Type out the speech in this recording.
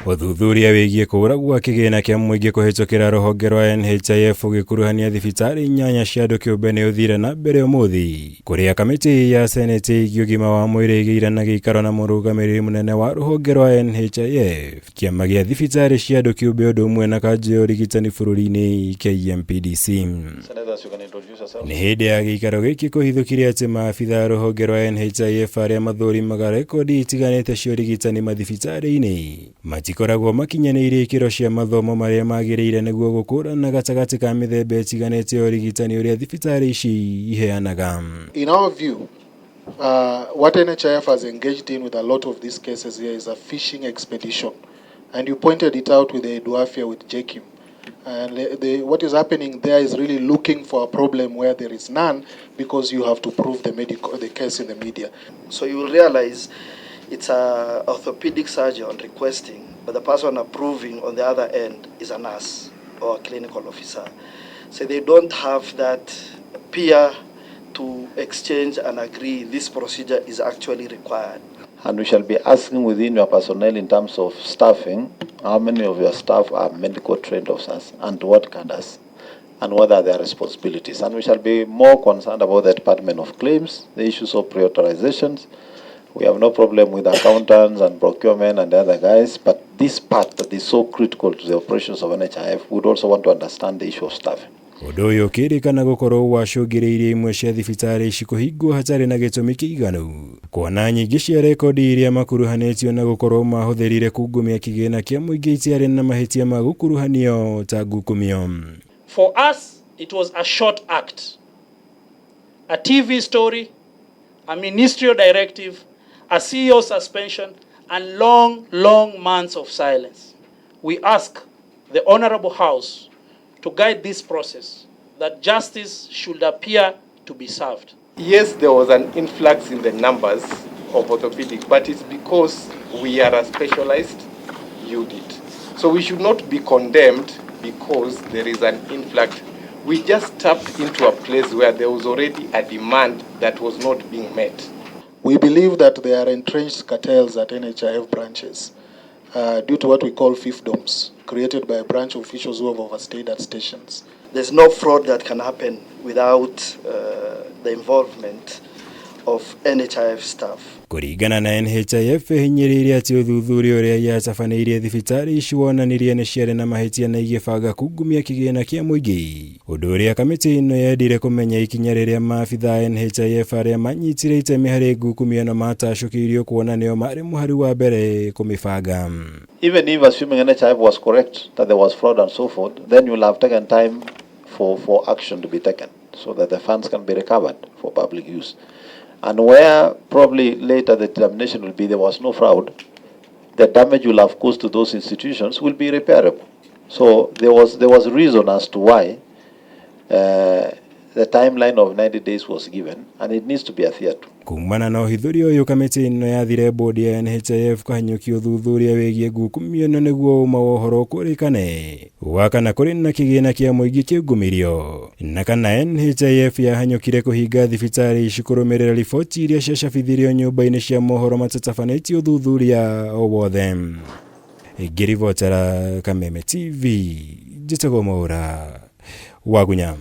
Uthuthuria wigie kũgũragwo kĩgĩna kĩa mũingĩ kũhĩtũkĩra rũhonge rwa NHIF ũgĩkuruhania thibitarĩ 8 cia andũ kĩũmbe nĩ ũthire na mbere ũmũthĩ, kũrĩa kamĩtĩ ya Senate ĩgiĩ ũgima wa mwĩrĩ ĩgĩire na gĩikaro na mũrũgamĩrĩri mũnene wa rũhonge rwa NHIF, kĩama gĩa thibitarĩ cia andũ kĩũmbe ũndũ ũmwe na kanjũ ya ũrigitani bũrũri-inĩ KMPDC. Nĩ hĩndĩ ya gĩikaro gĩkĩ kũhithũkirie atĩ maabitha rũhonge rwa NHIF arĩa mathũrimaga rekondi itiganĩte cia ũrigitani mathibitarĩ-inĩ matikoragwo makinyanĩirie ikĩro cia mathomo marĩa magĩrĩire nĩguo gũkũrana gatagatĩ ka mĩthemba ĩtiganĩte ya ũrigitani ũrĩa thibitarĩ ici iheanaga. In our view, what NHIF has engaged in with a lot of these cases here is a fishing expedition, and you pointed it out with the UTHUTHURIA with JEKIM. And what is happening there is really looking for a problem where there is none, because you have to prove the case in the media. So you will realize it's a orthopedic surgeon requesting, but the person approving on the other end is a nurse or a clinical officer. So they don't have that peer to exchange and agree this procedure is actually required. And we shall be asking within your personnel in terms of staffing, how many of your staff are medical trained officers and what cadres, and what are their responsibilities. And we shall be more concerned about the Department of Claims, the issues of pre-authorizations. We have no problem with accountants and procurement and the other guys, but this part that is so critical to the operations of NHIF, we would also want to understand the issue of staffing. Ũndũ ũyũ ũkĩrĩkana gũkorwo wacũngĩrĩirie imwe cia thibitarĩ ici kũhingwo hatarĩ na gĩtũmi kĩiganu, kuona nyingĩ cia rekondi iria makuruhanĩtio na gũkorwo mahũthĩrire kungumia kĩgĩna kĩa mũingĩ itiarĩ na mahĩtia ma gukuruhanio ta ngukumio. For us, it was a short act, a TV story, a ministerial directive, a CEO suspension, and long months of silence. We ask the Honorable House to guide this process, that justice should appear to be served. Yes, there was an influx in the numbers of orthopedic, but it's because we are a specialized unit. So we should not be condemned because there is an influx. We just tapped into a place where there was already a demand that was not being met. We believe that there are entrenched cartels at NHIF branches due to what we call fiefdoms, created by branch officials who have overstayed at stations. There's no fraud that can happen without the involvement of NHIF staff. Kũringana na NHIF hinyĩrĩirie atĩ ũthuthuria ũrĩa yatabanĩirie thibitarĩ ici wonanirie nĩ ciarĩ na mahĩtia na igĩbanga kungumia kĩgĩna kĩa mũingĩ, ũndũ ũrĩa kamĩtĩ ĩno yendire kũmenya ikinya rĩrĩa maabitha NHIF arĩa manyitire itemi harĩ ngukumio na matacũkĩirio kuona nĩo marĩ mũhari wa mbere kũmĩbanga. Even if assuming NHIF was correct that there was fraud and so forth, then you will have taken time for action to be taken so that the funds can be recovered for public use. And where probably later the determination will be there was no fraud, the damage will have caused to those institutions will be repairable. So there was reason as to why the timeline of 90 days was given, and it needs to be adhered to. Kumana na ũhithũria ũyũ kamĩtĩ ĩno yathire bodi ya NHIF kũhanyũkia ũthuthuria wĩgiĩ ngukumio ĩno nĩguo ũma wa ũhoro ũkũrĩkane wa kana kũrĩ na kĩgĩna kĩa mũingĩ kĩungumirio, na kana NHIF yahanyũkire kũhinga thibitarĩ ici kũrũmĩrĩra riboti iria ciacabithirio nyũmba-inĩ cia mohoro matatabanĩtie ũthuthuria o wothe. Ngĩribotera Kameme TV, njĩtagwo Mwaura wa Gunya.